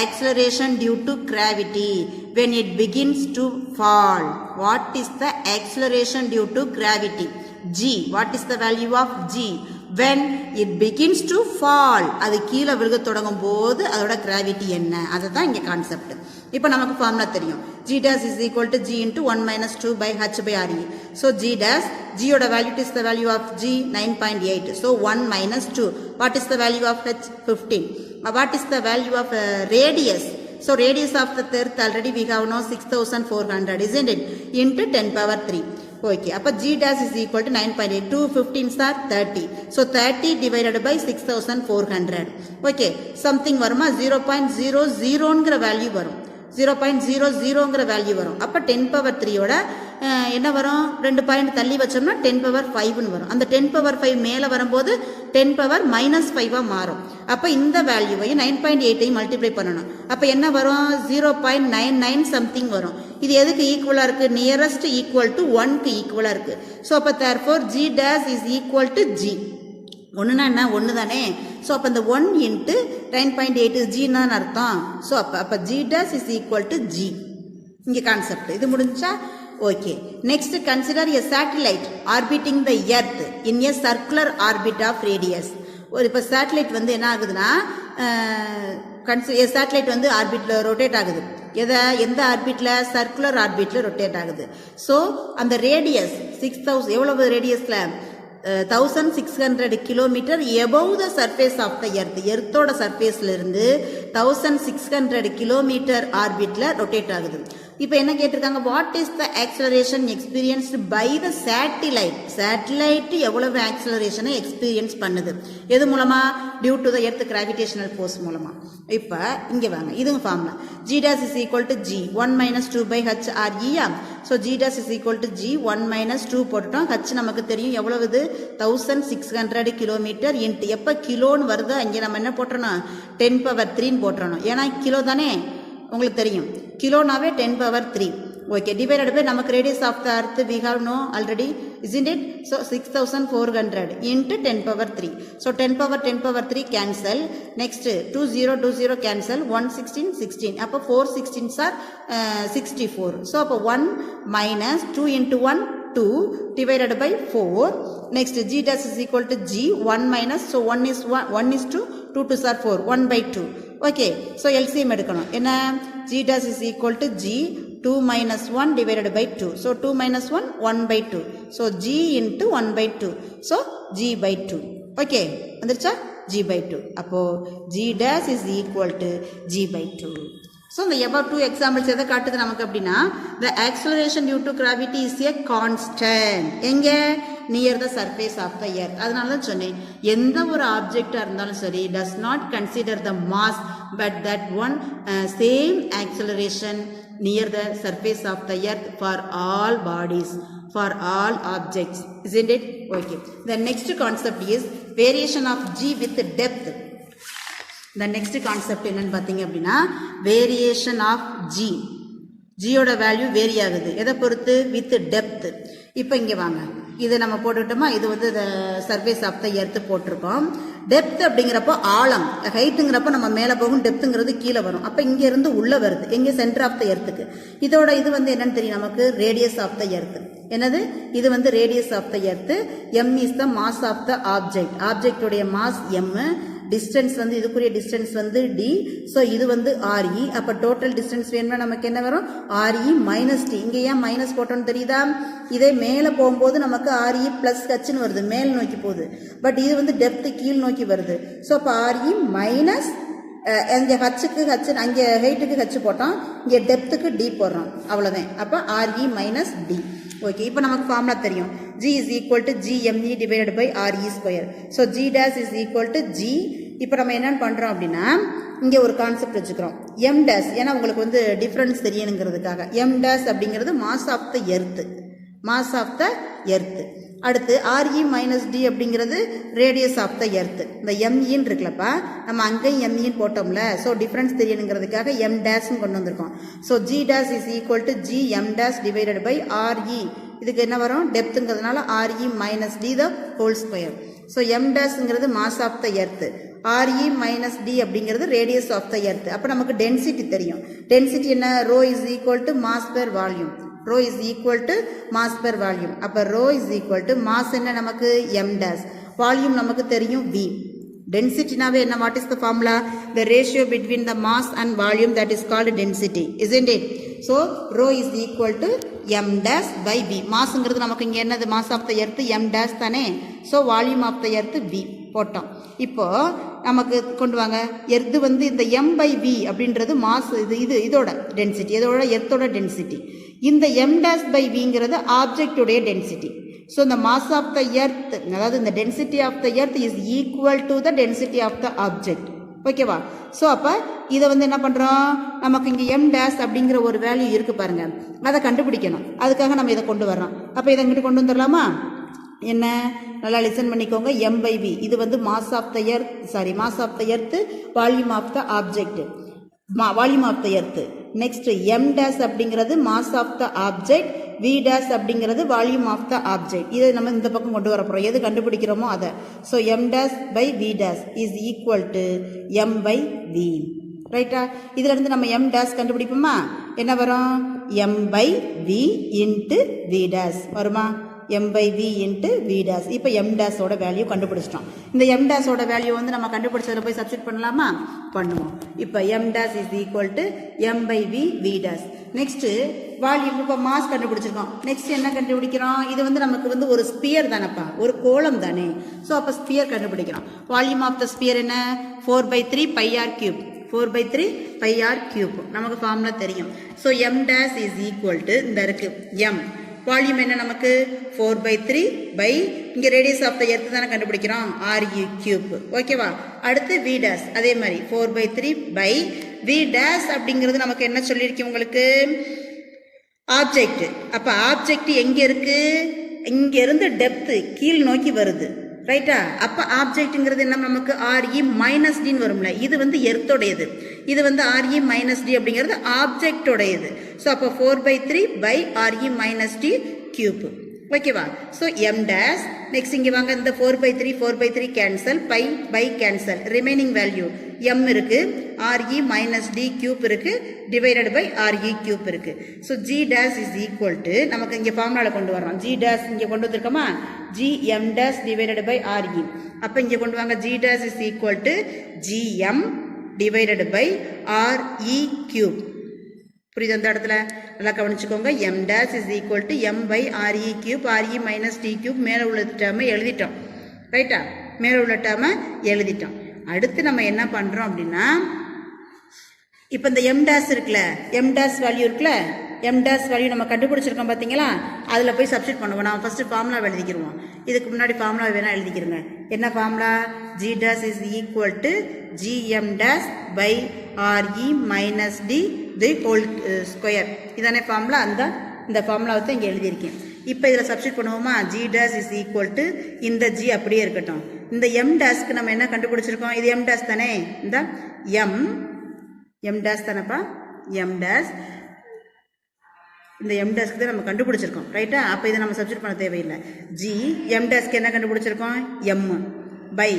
acceleration due to gravity when it begins to fall? What is the acceleration due to gravity? G. What is the value of G when it begins to fall? அது கீழே விழுக தொடங்கும் போது அதோட gravity என்ன, அதுதான் இங்கே concept. இப்போ நமக்கு ஃபார்முலா தெரியும், g dash is equal to g into 1 minus 2 by h by re. So g dash, g ஓட value is the value of g 9.8. So 1 minus 2. What is the value of h? 15. What is the value of radius? So radius of the earth already we have now 6400, isn't it? Into 10 power 3. Okay, அப்போ g dash is equal to 9.8. 2 15s are 30. So 30 divided by 6400. Okay, something வருமா, 0.00ங்கிற value வரும், 0.00ங்கிற value வரும். அப்போ 10 power 3யோட என்ன வரும், 2 point தள்ளி வச்சோம்னா 10 power 5ன்னு வரும். அந்த 10 பவர் 5 மேலே வரும்போது 10 பவர் -5 மாறும். அப்போ இந்த வேல்யூவையும் 9.8ஐயும் மல்டிப்ளை பண்ணணும். அப்போ என்ன வரும், 0.99 சம்திங் வரும். இது எதுக்கு ஈக்குவலாக இருக்குது, நியரஸ்ட் ஈக்குவல் டு 1க்கு ஈக்குவலாக இருக்குது. ஸோ அப்போ therefore G dash is equal to G. ஒன்றுனா என்ன, ஒன்று தானே. ஸோ அப்போ இந்த 1 இன்ட்டு 9.8 ஜின்னு அர்த்தம். ஸோ அப்போ G dash is equal to G. இங்கே கான்செப்ட் இது முடிஞ்சா okay. Next, consider a satellite orbiting the earth in a circular orbit of radius. ஒரு இப்போ சேட்டலைட் வந்து என்ன ஆகுதுன்னா, சேட்டலைட் வந்து ஆர்பிட்டில் ரொட்டேட் ஆகுது. எந்த ஆர்பிட்டில், சர்க்குலர் ஆர்பிட்டில் ரொட்டேட் ஆகுது. ஸோ அந்த ரேடியஸ் 6000 எவ்வளவு ரேடியஸில், 1600 kilometre above the surface of the earth. எர்த்தோட சர்ஃபேஸ்ல இருந்து 1600 கிலோமீட்டர் ஆர்பிட்ல ரொட்டேட் ஆகுது. இப்போ என்ன கேட்டிருக்காங்க, what is the acceleration experienced by the satellite. Satellite எவ்வளவு ஆக்சலரேஷனை எக்ஸ்பீரியன்ஸ் பண்ணுது, எது மூலமா, due to the earth gravitational force மூலமா. இப்போ இங்கே வாங்க, இதுங்க formula, g dash is equal to g 1 minus 2 by h r e. So g dash is equal to g 1 minus 2 போட்டுட்டோம். ஹச் நமக்கு தெரியும் எவ்வளவு, 1600 கிலோமீட்டர் இன்ட்டு எப்போ கிலோன்னு வருது அங்கே நம்ம என்ன போட்டுறணும், 10 பவர் 3ன்னு போட்டுறணும். ஏன்னா கிலோ தானே உங்களுக்கு தெரியும், கிலோனாவே 10 பவர் 3. ஓகே, டிவைடட் பை நமக்கு radius of the earth we have know already, isn't it? So 6400 into 10 power 3. So 10 power 3 cancel. Next 20 cancel. 116 16. அப்போ 4 16s are 64. So அப்போ 1 minus 2 into 1 2 divided by 4. Next g dash is equal to g 1 minus, so 1 is 2 2 2s are 4, 1 by 2. Okay, so LCM எடுக்கணும். என்ன, g dash is equal to g 2 minus 1 divided by 2. So 2 minus 1 1 by 2. So g into 1 by 2. So g by 2. Okay, வந்துருச்சா, g by 2. அப்போ g dash is equal to g by 2. So இந்த above 2 examples எதை காட்டுது நமக்கு அப்படின்னா the acceleration due to gravity is a constant எங்க near the surface of the earth. அதனால தான் சொன்னேன் எந்த ஒரு ஆப்ஜெக்டாக இருந்தாலும் சரி does not consider the mass but that one same acceleration near the surface of the earth for all bodies, for all objects, isn't it? Okay. The next concept is variation of g with depth. The next concept என்னன்னு பார்த்தீங்க அப்படின்னா variation of g. ஜியோட value vary ஆகுது எதை பொறுத்து with depth. இப்போ இங்கே வாங்க இதை நம்ம போட்டுக்கிட்டோமா, இது வந்து சர்ஃபேஸ் ஆஃப் த எர்த்து போட்டிருக்கோம். டெப்த் அப்படிங்கிறப்போ ஆழம், ஹைட்டுங்கிறப்போ நம்ம மேலே போகும், டெப்த்துங்கிறது கீழே வரும். அப்போ இங்கேருந்து உள்ளே வருது எங்கே சென்டர் ஆஃப் த எர்த்துக்கு. இதோட இது வந்து என்னன்னு தெரியும் நமக்கு ரேடியஸ் ஆஃப் த எர்த்து. என்னது இது வந்து radius of the earth. M is the mass of the object. ஆப்ஜெக்டுடைய மாஸ் எம், டிஸ்டன்ஸ் வந்து இதுக்குரிய டிஸ்டன்ஸ் வந்து டி. ஸோ இது வந்து ஆர்இ. அப்போ டோட்டல் டிஸ்டன்ஸ் வேணும்னா நமக்கு என்ன வரும் ஆர்இ மைனஸ் டி. இங்கே ஏன் மைனஸ் போட்டோன்னு தெரியுதா, இதே மேலே போகும்போது நமக்கு ஆர்இ பிளஸ் ஹச்னு வருது, மேல் நோக்கி போகுது. பட் இது வந்து டெப்த் கீழ் நோக்கி வருது. ஸோ அப்போ ஆர்இ மைனஸ் இங்கே ஹச்சுக்கு ஹச், அங்கே ஹைட்டுக்கு ஹச் போட்டோம், இங்கே டெப்த்துக்கு டி போடுறோம், அவ்வளோதான். அப்போ ஆர்இ மைனஸ் டி. ஓகே, இப்போ நமக்கு ஃபார்முலா தெரியும். G is equal to GME divided by RE square. So G dash is equal to G. இப்போ நம்ம என்னென்னு பண்ணுறோம் அப்படின்னா இங்கே ஒரு கான்செப்ட் வச்சுக்கிறோம் M dash. ஏன்னா உங்களுக்கு வந்து டிஃப்ரென்ஸ் தெரியணுங்கிறதுக்காக M dash அப்படிங்கிறது mass of the earth, mass of the earth. அடுத்து RE மைனஸ் டி அப்படிங்கிறது ரேடியஸ் ஆஃப் த எர்த்து. இந்த எம்இன்னு இருக்குல்லப்பா, நம்ம அங்கேயும் எம்இன்னு போட்டோம்ல, ஸோ டிஃப்ரென்ஸ் தெரியணுங்கிறதுக்காக எம் டேஷ்னு கொண்டு வந்திருக்கோம். So g dash is equal to g m dash divided by RE. இதுக்கு என்ன வரும் டெப்த்துங்கிறதுனால RE minus d the whole square. So m டேஷ்ங்கிறது mass of the earth, RE minus D அப்படிங்கிறது ரேடியஸ் ஆஃப் த எர்த்து. அப்போ நமக்கு density தெரியும். Density என்ன, rho is equal to mass per volume. rho is equal to mass per volume. அப்போ rho is equal to mass என்ன நமக்கு m dash, volume நமக்கு தெரியும் v. Density நாவே என்ன, what is the formula? The ratio between the mass and volume, that is called density, isn't it? So rho is equal to m dash by v. மாஸ்ங்கிறது நமக்கு இங்கே என்னது, mass of the earth m dash தானே. So volume of the earth v போட்டோம். இப்போ நமக்கு கொண்டு வாங்க, earth வந்து இந்த m by v அப்படின்றது மாஸ், இதோட டென்சிட்டி, இதோட எர்த்தோட டென்சிட்டி. இந்த m dash by vங்கிறது ஆப்ஜெக்டுடைய டென்சிட்டி. ஸோ இந்த மாஸ் ஆஃப் த எர்த், அதாவது இந்த density of the earth is equal to the density of the object. ஓகேவா? ஸோ அப்போ இதை வந்து என்ன பண்ணுறோம், நமக்கு இங்கே m dash அப்படிங்கிற ஒரு வேல்யூ இருக்குது பாருங்கள், அதை கண்டுபிடிக்கணும். அதுக்காக நம்ம இதை கொண்டு வர்றோம். அப்போ இதை இங்கிட்டு கொண்டு வந்துடலாமா? என்ன, நல்லா லிசன் பண்ணிக்கோங்க. m by v இது வந்து mass of the earth, mass of the earth, volume of the object, volume of the earth. Next m dash அப்படிங்கிறது mass of the object, v dash அப்படிங்கிறது வால்யூம் ஆஃப் த ஆப்ஜெக்ட். இதை நம்ம இந்த பக்கம் கொண்டு வர போகிறோம், எது கண்டுபிடிக்கிறோமோ அதை. So m dash by v dash is equal to m by v. ரைட்டா? இதுல இருந்து நம்ம m dash கண்டுபிடிப்போமா? என்ன வரும், m by v into v dash வருமா? m by v into v dash. இப்போ m dash ஓட வேல்யூ கண்டுபிடிச்சிட்டோம். இந்த m dash ஓட வேல்யூ வந்து நம்ம கண்டுபிடிச்சதில் போய் சப்ஸ்டிட் பண்ணலாமா? பண்ணுவோம். இப்போ m dash is equal to m by v v dash. Next volume, இப்போ மாஸ் கண்டுபிடிச்சிருக்கோம். நெக்ஸ்ட் என்ன கண்டுபிடிக்கிறோம், இது வந்து நமக்கு வந்து ஒரு ஸ்பியர் தானப்பா, ஒரு கோளம் தானே. ஸோ அப்போ ஸ்பியர் கண்டுபிடிக்கிறோம். வால்யூம் ஆஃப் த ஸ்பியர் என்ன, 4/3 pi r cube. 4/3 pi r cube நமக்கு ஃபார்முலா தெரியும். So m dash is equal to இந்த இருக்கு m, வால்யூம் என்ன நமக்கு 4/3 பை இங்கே ரேடியஸ் ஆஃப் த எர்த் தானே கண்டுபிடிக்கிறோம், RE கியூப். ஓகேவா? அடுத்து v dash அதே மாதிரி 4/3 பை v dash அப்படிங்கிறது நமக்கு என்ன சொல்லியிருக்கேன் உங்களுக்கு, ஆப்ஜெக்ட். அப்போ ஆப்ஜெக்ட் எங்கே இருக்கு, இங்கே இருந்து டெப்த்து கீழ் நோக்கி வருது. ரைட்டா? அப்போ ஆப்ஜெக்ட்ங்கிறது என்ன நமக்கு RE மைனஸ் டின்னு வரும்ல, இது வந்து எர்த்தோடையது, இது வந்து RE மைனஸ் டி அப்படிங்கிறது ஆப்ஜெக்டோடையது. ஸோ அப்போ 4/3 pi RE minus D cube. ஓகேவா? So m dash. நெக்ஸ்ட் இங்கே வாங்க, இந்த 4/3 cancel, pi cancel, remaining value m இருக்கு, RE மைனஸ் டி கியூப் இருக்கு, டிவைடட் பை RE கியூப் இருக்கு. So g dash is equal to, நமக்கு இங்கே ஃபார்முலாவில் கொண்டு வரோம், g dash இங்கே கொண்டு வந்திருக்கோமா, gm dash divided by RE. அப்போ இங்கே கொண்டு வாங்க, g dash is equal to gm divided by RE cube. புரியுது? அந்த இடத்துல நல்லா கவனிச்சுக்கோங்க. m dash is equal to m by RE cube, RE minus D cube. மேலே உள்ள டேர்மை எழுதிட்டோம். ரைட்டா? மேலே உள்ள டேர்மை எழுதிட்டோம். அடுத்து நம்ம என்ன பண்ணுறோம் அப்படின்னா, இப்போ இந்த m dash இருக்குல்ல, m dash வேல்யூ இருக்குல்ல, m dash வேல்யூ நம்ம கண்டுபிடிச்சிருக்கோம் பார்த்தீங்களா, அதில் போய் சப்ஸ்டிட் பண்ணுவோம். நான் ஃபஸ்ட்டு ஃபார்முலா எழுதிக்கிடுவோம். இதுக்கு முன்னாடி ஃபார்முலா வேணால் எழுதிக்கிறோங்க. என்ன formula? g dash is equal to gm dash by re minus d the whole square. இதானே ஃபார்முலா? இந்த ஃபார்முலாவை தான் இங்கே எழுதியிருக்கேன். இப்போ இதில் சப்ஸ்டிட் பண்ணுவோமா? g dash is equal to இந்த g அப்படியே இருக்கட்டும். இந்த m dashக்கு நம்ம என்ன கண்டுபிடிச்சிருக்கோம்? இது m dash தானே, இந்த m dash தானப்பா, m dash, இந்த m dashக்கு தான் நம்ம கண்டுபிடிச்சிருக்கோம், ரைட்டா? அப்போ இதை நம்ம சப்ஸ்டிட் பண்ண தேவையில்லை. g m dashக்கு என்ன கண்டுபிடிச்சிருக்கோம்? m by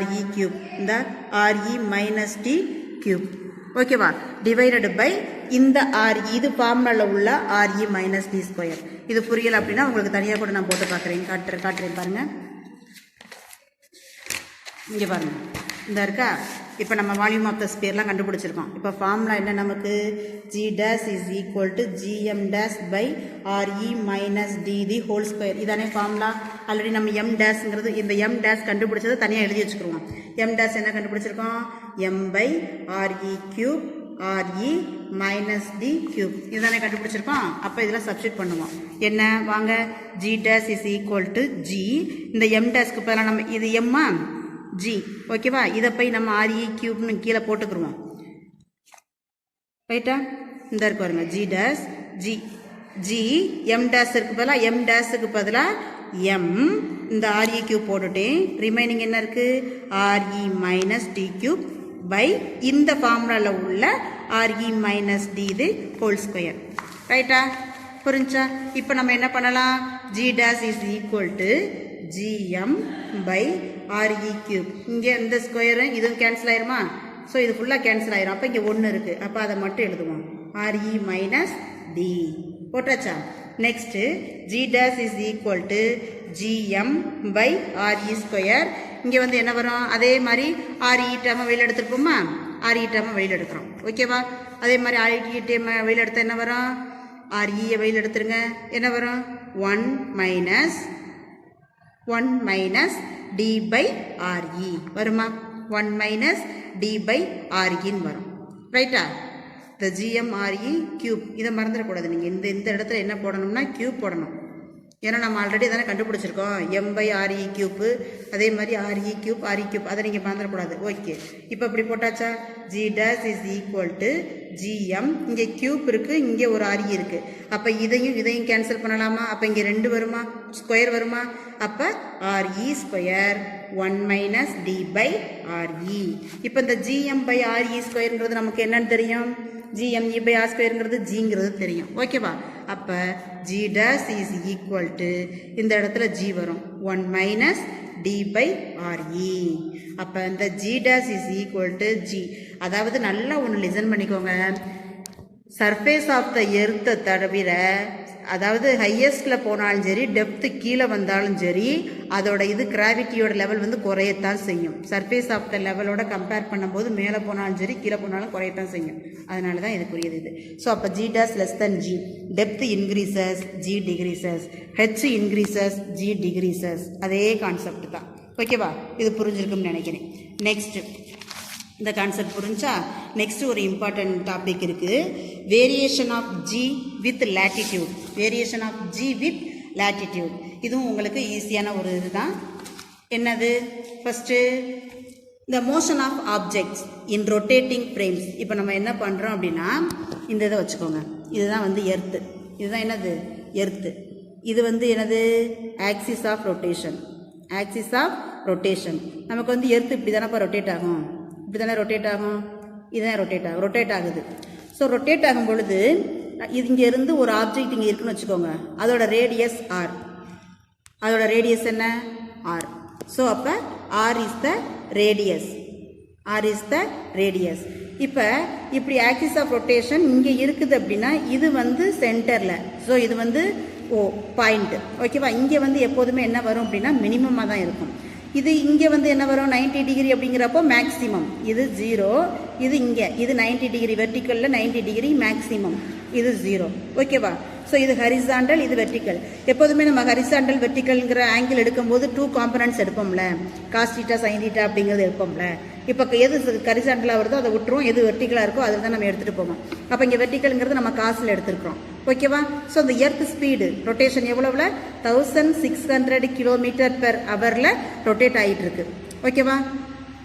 re cube, இந்த re minus d cube, ஓகேவா? டிவைடட் பை இந்த re, இது ஃபார்முலாவில் உள்ள re minus d ஸ்கொயர். இது புரியலை அப்படின்னா உங்களுக்கு தனியாக கூட நான் போட்டு பார்க்குறேன், காட்டுறேன் பாருங்கள். இங்கே பாருங்கள், இந்த இருக்கா? இப்போ நம்ம வால்யூம் ஆஃப் த ஸ்பியர்லாம் கண்டுபிடிச்சிருக்கோம். இப்போ ஃபார்முலா என்ன நமக்கு? g dash is equal to gm dash by re minus d the whole square. இதானே ஃபார்முலா? ஆல்ரெடி நம்ம m டேஷ்ங்கிறது, இந்த m டேஷ் கண்டுபிடிச்சதை தனியாக எழுதி வச்சுக்கிடுவோம். m டேஷ் என்ன கண்டுபிடிச்சிருக்கோம்? m by re cube re minus d cube, இதுதானே கண்டுபிடிச்சிருக்கோம். அப்போ இதில் சப்ஸ்டிட் பண்ணுவோம். என்ன வாங்க? g dash is equal to g, இந்த m டேஷ்க்கு பதிலாக நம்ம இது எம்மா g, ஓகேவா? இதை போய் நம்ம re கியூப்னு கீழே போட்டுக்குருவோம், ரைட்டா? இந்த இருக்கு பாருங்க, g dash g m dash இருக்கு பதிலாக, m dashக்கு பதிலாக m, இந்த re கியூப் போட்டுட்டேன். ரிமைனிங் என்ன இருக்கு? re minus d cube by இந்த ஃபார்முலாவில் உள்ள re மைனஸ் d இது ஹோல் ஸ்கொயர், ரைட்டா? புரிஞ்சா? இப்போ நம்ம என்ன பண்ணலாம்? g dash is equal to gm by re cube. இங்கே இந்த ஸ்கொயரு இதுவும் கேன்சல் ஆயிருமா? ஸோ இது ஃபுல்லாக கேன்சல் ஆயிரும். அப்போ இங்கே 1 இருக்குது, அப்போ அதை மட்டும் எழுதுவோம். re மைனஸ் d போட்டாச்சா? Next g dash is equal to gm by re square. இங்கே வந்து என்ன வரும்? அதே மாதிரி re டேர்மை வெளியில் எடுத்துருப்போமா? re டேர்மை வெளியில் எடுக்கிறோம், ஓகேவா? அதே மாதிரி re டேர்மை வெளியில் எடுத்தால் என்ன வரும்? re வெளியில் எடுத்துருங்க, என்ன வரும்? 1 மைனஸ் d by re வருமா? 1 மைனஸ் d by reன்னு வரும், ரைட்டா? இந்த gm re கியூப், இதை மறந்துடக்கூடாது. நீங்கள் இந்த இடத்துல என்ன போடணும்னா கியூப் போடணும். ஏன்னா நம்ம ஆல்ரெடி தானே கண்டுபிடிச்சிருக்கோம் m by re கியூப்பு, அதே மாதிரி re கியூப் அதை நீங்கள் மறந்துடக்கூடாது. ஓகே, இப்போ இப்படி போட்டாச்சா? g dash is equal to gm, இங்கே கியூப் இருக்குது, இங்கே ஒரு re இருக்குது. அப்போ இதையும் கேன்சல் பண்ணலாமா? அப்போ இங்கே 2 வருமா? ஸ்கொயர் வருமா? அப்போ re square 1 minus d by re. இப்போ இந்த gm பை re ஸ்கொயருங்கிறது நமக்கு என்னன்னு தெரியும்? gm e பை r ஸ்கொயருங்கிறது ஜிங்கிறது தெரியும், ஓகேவா? அப்போ g dash is equal to, இந்த இடத்துல g வரும், 1 மைனஸ் d பை re. அப்போ இந்த g dash is equal to g, அதாவது நல்லா ஒன்று லிசன் பண்ணிக்கோங்க. சர்ஃபேஸ் ஆஃப் த எர்த்தை தவிர, அதாவது ஹையஸ்டில் போனாலும் சரி, டெப்த்து கீழே வந்தாலும் சரி, அதோட இது கிராவிட்டியோட லெவல் வந்து குறையத்தான் செய்யும். சர்ஃபேஸ் ஆஃப் த லெவலோட கம்பேர் பண்ணும்போது மேலே போனாலும் சரி, கீழே போனாலும் குறையத்தான் செய்யும். அதனால தான் இதுக்குரியது இது. ஸோ அப்போ g dash less than g, depth increases, g decreases, h increases, g decreases. அதே கான்செப்ட் தான், ஓகேவா? இது புரிஞ்சிருக்கும்னு நினைக்கிறேன். நெக்ஸ்ட் இந்த கான்செப்ட் புரிஞ்சா? நெக்ஸ்ட் ஒரு இம்பார்ட்டன்ட் டாபிக் இருக்குது, variation of g with latitude. Variation of g with latitude, இதுவும் உங்களுக்கு ஈஸியான ஒரு இதுதான். என்னது? ஃபஸ்ட்டு இந்த motion of objects in rotating frames. இப்போ நம்ம என்ன பண்ணுறோம் அப்படின்னா, இந்த இதை வச்சுக்கோங்க, இதுதான் வந்து எர்த்து, இதுதான் என்னது? எர்த்து. இது வந்து என்னது? Axis of rotation. Axis of rotation. நமக்கு வந்து எர்த்து இப்படி தானப்பா ரொட்டேட் ஆகும், இப்படி தானே ரொட்டேட் ஆகும், இதுதான் ரொட்டேட் ஆகுது. ஸோ ரொட்டேட் ஆகும் பொழுது இங்கேருந்து ஒரு ஆப்ஜெக்ட் இங்கே இருக்குன்னு வச்சுக்கோங்க, அதோட ரேடியஸ் r, அதோட ரேடியஸ் என்ன? r. ஸோ அப்போ r இஸ் த ரேடியஸ், இப்போ இப்படி ஆக்சிஸ் ஆஃப் ரொட்டேஷன் இங்கே இருக்குது அப்படின்னா இது வந்து சென்டரில், ஸோ இது வந்து பாயிண்ட், ஓகேவா? இங்கே வந்து எப்போதுமே என்ன வரும் அப்படின்னா மினிமமாக தான் இருக்கும். இது இங்கே வந்து என்ன வரும்? 90 டிகிரி அப்படிங்கிறப்போ மேக்ஸிமம். இது 0, இது இங்கே, இது 90 டிகிரி வெர்டிக்கலில் 90 டிகிரி மேக்ஸிமம், இது 0, ஓகேவா? ஸோ இது ஹரிசாண்டல், இது வெர்டிக்கல். எப்போதுமே நம்ம ஹரிசாண்டல் வெர்டிக்கல்ங்கிற ஆங்கிள் எடுக்கும்போது 2 காம்பனன்ட்ஸ் எடுப்போம்ல, காஸ் தீட்டா சைன் தீட்டா அப்படிங்கிறது எடுப்போம்ல. இப்போ எது ஹரிசாண்டலாக வருதோ அதை விட்டுருவோம், எது வெர்டிக்கலாக இருக்கோ அதை தான் நம்ம எடுத்துகிட்டு போவோம். அப்போ இங்கே வெர்டிக்கலுங்கிறது நம்ம காசில் எடுத்துருக்குறோம். ஓகேவா? ஸோ இந்த எர்த் ஸ்பீடு ரொட்டேஷன் எவ்வளோவில் 1600 km/h ரொட்டேட் ஆகிட்டு இருக்கு. ஓகேவா?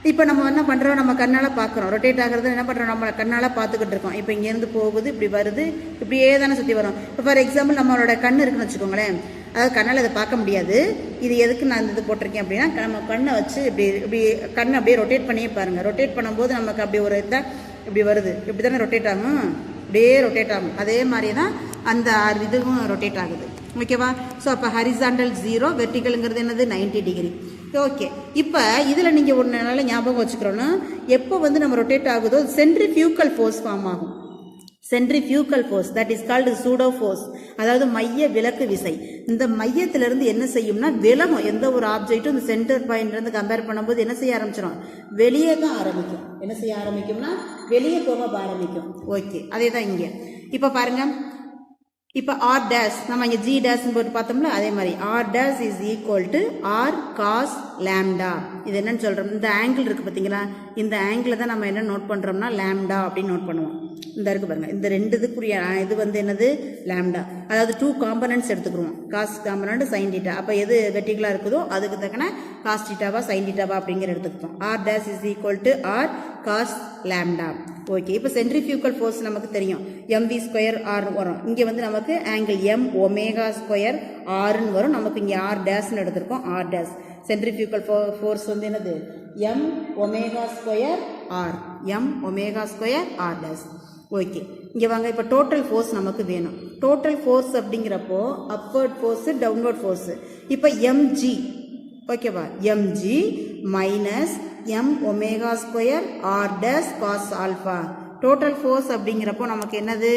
இப்போ நம்ம என்ன பண்ணுறோம், நம்ம கண்ணால் பார்க்குறோம், ரொட்டேட் ஆகிறது என்ன பண்ணுறோம், நம்ம கண்ணால் பார்த்துக்கிட்டு இருக்கோம். இப்போ இங்கேருந்து போகுது, இப்படி வருது, இப்படியே தானே சுற்றி வரும். இப்போ ஃபார் எக்ஸாம்பிள் நம்மளோட கண் இருக்குன்னு வச்சுக்கோங்களேன், அதாவது கண்ணால் இதை பார்க்க முடியாது. இது எதுக்கு நான் இது போட்டிருக்கேன் அப்படின்னா, நம்ம கண்ணை வச்சு இப்படி இப்படி கண்ணை அப்படியே ரொட்டேட் பண்ணியே பாருங்கள். ரொட்டேட் பண்ணும்போது நமக்கு அப்படி ஒரு இதாக இப்படி வருது, இப்படி தானே ரொட்டேட் ஆகும், இப்படியே ரொட்டேட் ஆகும். அதே மாதிரி தான் அந்த இதுவும் ரொட்டேட் ஆகுது. ஓகேவா? ஸோ அப்போ ஹரிசாண்டல் 0, வெர்டிக்கலுங்கிறது என்னது 90 டிகிரி. ஓகே, இப்போ இதில் நீங்கள் ஒன்று நல்லா ஞாபகம் வச்சுக்கிறோன்னா, எப்போ வந்து நம்ம ரொட்டேட் ஆகுதோ சென்ட்ரிஃபியூகல் ஃபோர்ஸ் ஃபார்ம் ஆகும். Centrifugal force, that is called pseudo force, அதாவது மைய விலக்கு விசை. இந்த மையத்திலிருந்து என்ன செய்யும்னா விலகும். எந்த ஒரு ஆப்ஜெக்ட்டும் இந்த சென்டர் பாயிண்ட்லேருந்து கம்பேர் பண்ணும்போது என்ன செய்ய ஆரம்பிச்சிடும், வெளியே தான் ஆரம்பிக்கும். என்ன செய்ய ஆரம்பிக்கும்னா வெளியே போக ஆரம்பிக்கும். ஓகே, அதே தான் இங்கே. இப்போ பாருங்கள், இப்போ ஆர் டேஷ் நம்ம இங்கே ஜி டேஷ்னு போட்டு பார்த்தோம்ல, அதே மாதிரி R dash is equal to R cos lambda. இது என்னன்னு சொல்கிறோம், இந்த ஆங்கிள் இருக்குது பார்த்தீங்களா, இந்த ஆங்கிளை தான் நம்ம என்ன நோட் பண்ணுறோம்னா லேம்டா அப்படின்னு நோட் பண்ணுவோம். இந்த இருக்குது பாருங்கள், இந்த ரெண்டு இதுக்குரிய இது வந்து என்னது லேம்டா. அதாவது 2 காம்பனன்ட்ஸ் எடுத்துக்கிறோம், காஸ் காம்பனண்ட் சைன் டீட்டா. அப்போ எது வெர்டிகலாக இருக்குதோ அதுக்கு தக்கன காஸ் டீட்டாவா சைன் டீட்டாவா அப்படிங்கிற எடுத்துக்கிட்டோம். R dash is equal to R cos lambda. Okay, இப்போ சென்ட்ரிஃபியூகல் ஃபோர்ஸ் நமக்கு தெரியும், mv²r வரும். இங்கே வந்து நமக்கு ஆங்கிள் m⍵² rன்னு வரும். நமக்கு இங்கே ஆர் டேஷ்னு எடுத்திருக்கோம். ஆர் டேஷ் சென்ட்ரிஃபியூகல் ஃபோர்ஸ் வந்து என்னது m⍵² r டேஷ். ஓகே, இங்கே வாங்க. இப்போ டோட்டல் ஃபோர்ஸ் நமக்கு வேணும். டோட்டல் ஃபோர்ஸ் அப்படிங்கிறப்போ அப்வர்ட் ஃபோர்ஸு டவுன்வர்ட் ஃபோர்ஸு. இப்போ mg, ஓகேவா, mg minus m⍵² r dash cos alpha. Total force அப்படிங்கிறப்போ நமக்கு என்னது,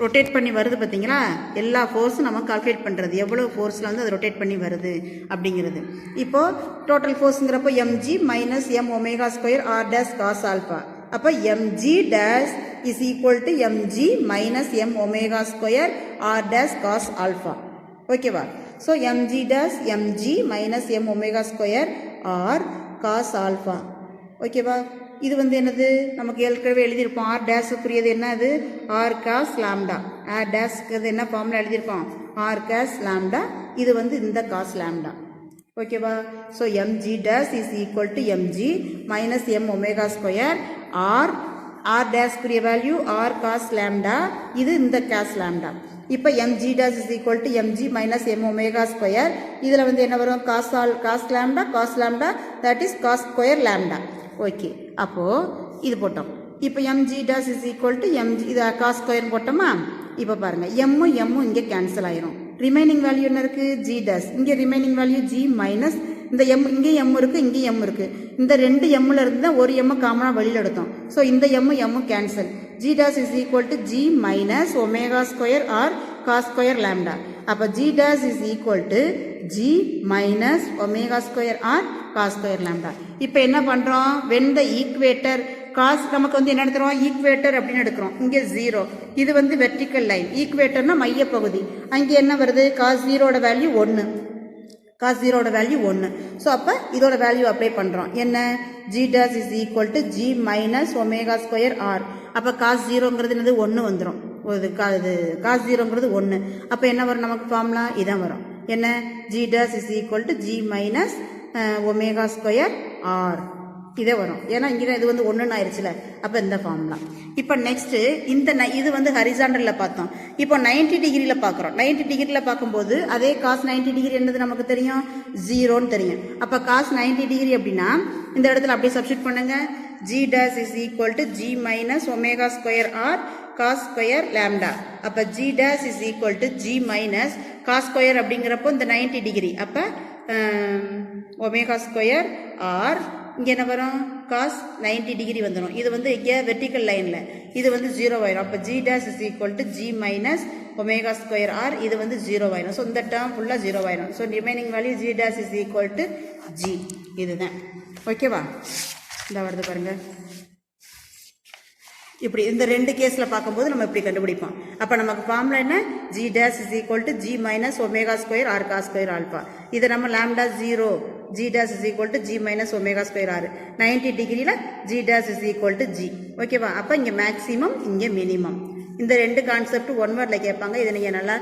ரொட்டேட் பண்ணி வருது பார்த்தீங்களா, எல்லா ஃபோர்ஸும் நம்ம கால்குலேட் பண்ணுறது, எவ்வளோ ஃபோர்ஸில் வந்து அது ரொட்டேட் பண்ணி வருது அப்படிங்கிறது. இப்போது டோட்டல் ஃபோர்ஸுங்கிறப்போ mg minus m⍵² r dash cos alpha. அப்போ mg dash is equal to mg minus m⍵² r dash cos alpha. ஓகேவா? So mg dash mg minus m⍵² r cos alpha. ஓகேவா? இது வந்து என்னது, நமக்கு ஏற்கனவே எழுதியிருப்போம். ஆர் டேஷுக்குரியது என்ன, அது ஆர் காஸ் லாம்டா. ஆர் டேஷ்க்கு என்ன ஃபார்முலா எழுதியிருப்போம், ஆர் காஸ் லாம்டா. இது வந்து இந்த காஸ் லாம்டா. ஓகேவா? So mg dash is equal to mg minus m⍵² r டேஷ்க்குரிய வேல்யூ ஆர் காஸ் லாம்டா, இது இந்த காஸ் லாம்டா. இப்போ mg dash is equal to mg minus m⍵². இதில் வந்து என்ன வரும், cos lambda that is cos square lambda. Okay, அப்போது இது போட்டோம். இப்போ mg dash is equal to mg, இது காஸ் ஸ்கொயர் போட்டோமா. இப்போ பாருங்கள், எம்மும் இங்கே கேன்சல் ஆயிரும். ரிமைனிங் வேல்யூ என்ன இருக்குது, ஜி டேஷ். இங்கே ரிமைனிங் வேல்யூ ஜி மைனஸ் இந்த எம், இங்கே எம் இருக்குது, இங்கே எம் இருக்குது. இந்த 2 எம்மில் இருந்து தான் ஒரு எம்மை காமனாக வெளியில் எடுத்தோம். ஸோ இந்த எம்மும் cancel. G dash is equal to g minus ω² r cos square lambda. அப்போ G dash is equal to g minus ω² r cos square lambda. இப்போ என்ன பண்ணுறோம், வென் த ஈக்குவேட்டர் காஸ் நமக்கு வந்து என்ன எடுத்துகிறோம், ஈக்குவேட்டர் அப்படின்னு எடுக்கிறோம். இங்கே 0, இது வந்து வெர்டிக்கல் லைன். ஈக்குவேட்டர்னா மையப்பகுதி. அங்கே என்ன வருது, காஸ் 0ஓட வேல்யூ 1, காஸ் 0ஓட வேல்யூ 1. ஸோ அப்போ இதோட வேல்யூ அப்ளை பண்ணுறோம். என்ன, g dash is equal to g minus ω² r. அப்போ காஸ் 0ங்கிறது என்னது 1 வந்துடும். இது காஸ் 0ங்கிறது 1. அப்போ என்ன வரும் நமக்கு ஃபார்முலா, இதான் வரும். என்ன, g dash is equal to g minus ω² r. இதே வரும். ஏன்னா இங்கே இது வந்து 1ன்னு ஆயிடுச்சுல. அப்போ இந்த ஃபார்முலா. இப்போ நெக்ஸ்ட்டு இது வந்து ஹரிசாண்டலில் பார்த்தோம். இப்போ 90 டிகிரியில் பார்க்குறோம். 90 டிகிரியில் பார்க்கும்போது அதே காஸ் 90 டிகிரி என்னது நமக்கு தெரியும், 0ன்னு தெரியும். அப்போ காஸ் 90 டிகிரி அப்படின்னா இந்த இடத்துல அப்படியே சப்ஸ்டிட் பண்ணுங்க. G dash is equal to g minus ω² r cos square lambda. அப்போ G dash is equal to g minus cos square அப்படிங்கிறப்போ இந்த 90 டிகிரி. அப்போ ω² ஆர் இங்கே என்ன வரும், காஸ் 90 டிகிரி வந்துடும். இது வந்து இங்கே வெர்டிக்கல் லைனில் இது வந்து 0 ஆயிரும். அப்போ G dash is equal to g minus ω² r, இது வந்து 0 ஆயிரும். ஸோ இந்த டேர்ம் ஃபுல்லாக 0 ஆயிரும். So remaining value G dash is equal to G. இதுதான். ஓகேவா? இந்த வருது பாருங்கள். இப்படி இந்த 2 கேஸில் பார்க்கும்போது நம்ம இப்படி கண்டுபிடிப்போம். அப்போ நமக்கு ஃபார்முலா என்ன, g dash is equal to g minus ω² r cos square alpha. இதை நம்ம lambda 0 G dash is equal to G minus omega square R. 90 degree la G dash is equal to G. Okay வா? அப்ப இங்க maximum, இங்க minimum. இந்த ரெண்டு concept one வேர்ட்ல கேட்பாங்க. இதை நீங்க நல்லா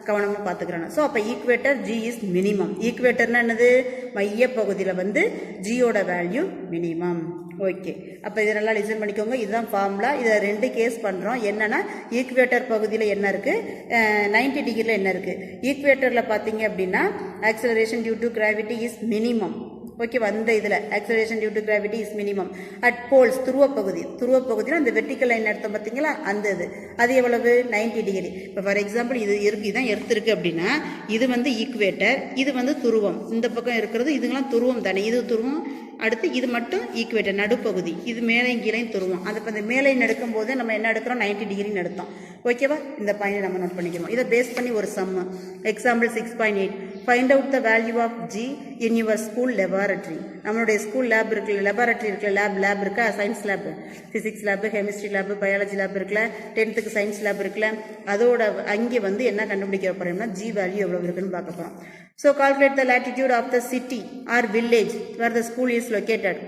கவனமா பார்த்துக்கிறணும். ஸோ அப்போ ஈக்குவேட்டர் G இஸ் மினிமம். ஈக்குவேட்டர்னா என்னது? மைய பகுதியில் வந்து ஜியோட வேல்யூ மினிமம். ஓகே, அப்போ இதை நல்லா லிசன் பண்ணிக்கோங்க. இதுதான் ஃபார்முலா. இதை ரெண்டு கேஸ் பண்ணுறோம். என்னன்னா ஈக்குவேட்டர் பகுதியில் என்ன இருக்குது, 90 டிகிரியில் என்ன இருக்குது. ஈக்குவேட்டரில் பார்த்தீங்க அப்படின்னா acceleration due to gravity is minimum. ஓகேவா? அந்த இதில் acceleration due to gravity is minimum. At poles துருவப்பகுதியில் அந்த வெர்டிக்கல் லைன் எடுத்தோம் பார்த்தீங்களா, அந்த இது அது எவ்வளவு? 90 டிகிரி. இப்போ ஃபார் எக்ஸாம்பிள் இது இருக்கு, இதான் எர்த் இருக்கு அப்படின்னா இது வந்து ஈக்குவேட்டர், இது வந்து துருவம். இந்த பக்கம் இருக்கிறது இதுங்கெல்லாம் துருவம் தானே, இது துருவம். அடுத்து இது மட்டும் ஈக்குவேட்டர் நடுப்பகுதி, இது மேலையும் கீழையும் துருவம். அது இப்போ இந்த மேலையும் எடுக்கும் போது நம்ம என்ன எடுக்கிறோம்? 90 டிகிரின்னு எடுத்தோம். ஓகேவா? இந்த பாயிண்ட் நம்ம நோட் பண்ணிக்கணும். இதை பேஸ் பண்ணி ஒரு sum. Example 6.8. Find out the value of G in your school laboratory. நம்மளுடைய ஸ்கூல் லேப் இருக்குல்ல, லெபார்டரி இருக்குல்ல, லேப் இருக்கா, science lab, physics lab, chemistry lab, biology lab இருக்குல்ல, 10th சயின்ஸ் லேப் இருக்குல்ல, அதோட அங்கே வந்து என்ன கண்டுபிடிக்க போறோம்னா G வேல்யூ எவ்வளோ இருக்குன்னு பார்க்க போகிறோம். So calculate the latitude of the city or village where the school is located.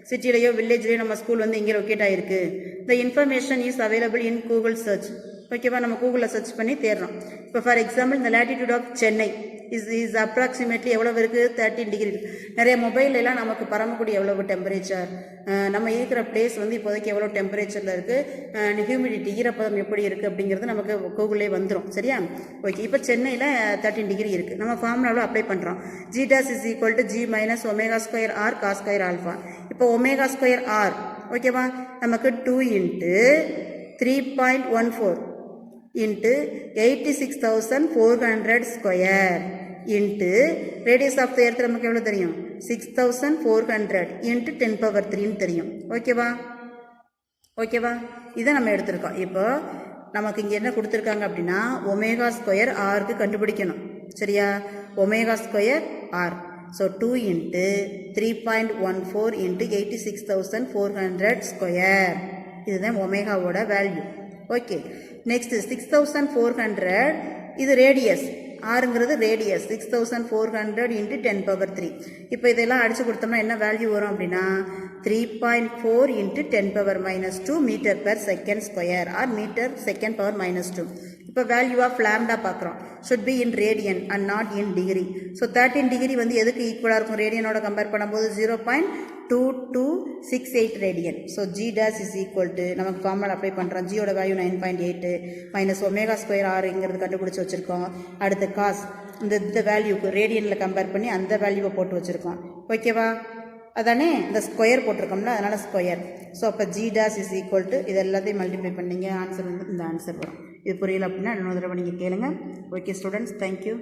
சிட்டிலையோ வில்லேஜ்லேயோ நம்ம ஸ்கூல் வந்து இங்கே லொக்கேட் ஆகிருக்கு. The information is available in Google search. ஓகேவா? நம்ம கூகுளில் சர்ச் பண்ணி தேடுறோம். இப்போ ஃபார் எக்ஸாம்பிள் இந்த latitude of Chennai is approximately எவ்வளவு இருக்குது? 13 டிகிரி இருக்குது. நிறைய மொபைல்லாம் நமக்கு பரமக்குடி எவ்வளவு டெம்பரேச்சர், நம்ம இருக்கிற பிளேஸ் வந்து இப்போதைக்கு எவ்வளோ டெம்பரேச்சரில் இருக்குது, ஹியூமிடிட்டி ஈரப்பதம் எப்படி இருக்குது அப்படிங்கிறது நமக்கு கூகுளே வந்துடும். சரியா? ஓகே, இப்போ சென்னையில் 13 டிகிரி இருக்குது. நம்ம ஃபார்முலாவில் அப்ளை பண்ணுறோம். G dash is equal to G minus omega square R cos square alpha. இப்போ omega square R ஓகேவா, நமக்கு 2 into 3.14 into 86,400 square into radius of the earth நமக்கு எவ்வளவு தெரியும்? 6,400 into 10 power 3 தெரியும். ஓகேவா? இதை நம்ம எடுத்திருக்கோம். இப்போ நமக்கு இங்கே என்ன கொடுத்துருக்காங்க அப்படின்னா ஒமேகா ஸ்கொயர் ஆருக்கு கண்டுபிடிக்கணும். சரியா? Omega square R. So 2 into 3.14 into 86,400 square. இதுதான் ஒமேகாவோட வேல்யூ. ஓகே, நெக்ஸ்ட் 6,400 இது ரேடியஸ், ஆறுங்கிறது ரேடியஸ். 6,400 into 10 power 3. இப்போ இதெல்லாம் அடிச்சு கொடுத்தோம்னா என்ன வேல்யூ வரும் அப்படின்னா 3.4 into 10 power minus 2 meter per second square or meter second power minus 2. இப்போ வேல்யூ ஆஃப் லாம்டா பார்க்குறோம். Should be in radian and not in degree. So 13 degree வந்து எதுக்கு ஈக்குவலாக இருக்கும்? ரேடியனோட கம்பேர் பண்ணும்போது 0.2268 radian. So G dash is equal to நமக்கு formula apply பண்ணுறோம். ஜியோட value 9.8 minus omega square ஆறுங்கிறது கண்டுபிடிச்சி வச்சுருக்கோம். அடுத்து காஸ் இந்த வேல்யூக்கு ரேடியனில் கம்பேர் பண்ணி அந்த வேல்யூவை போட்டு வச்சுருக்கோம். ஓகேவா? அதானே இந்த ஸ்கொயர் போட்டிருக்கோம்ல, அதனால் ஸ்கொயர். ஸோ அப்போ G dash is equal to இது எல்லாத்தையும் மல்டிப்ளை பண்ணிங்க, ஆன்சர் வந்து இந்த ஆன்சர் வரும். இது புரியல அப்படின்னா இன்னொரு தடவை நீங்கள் கேளுங்க. Okay students, thank you.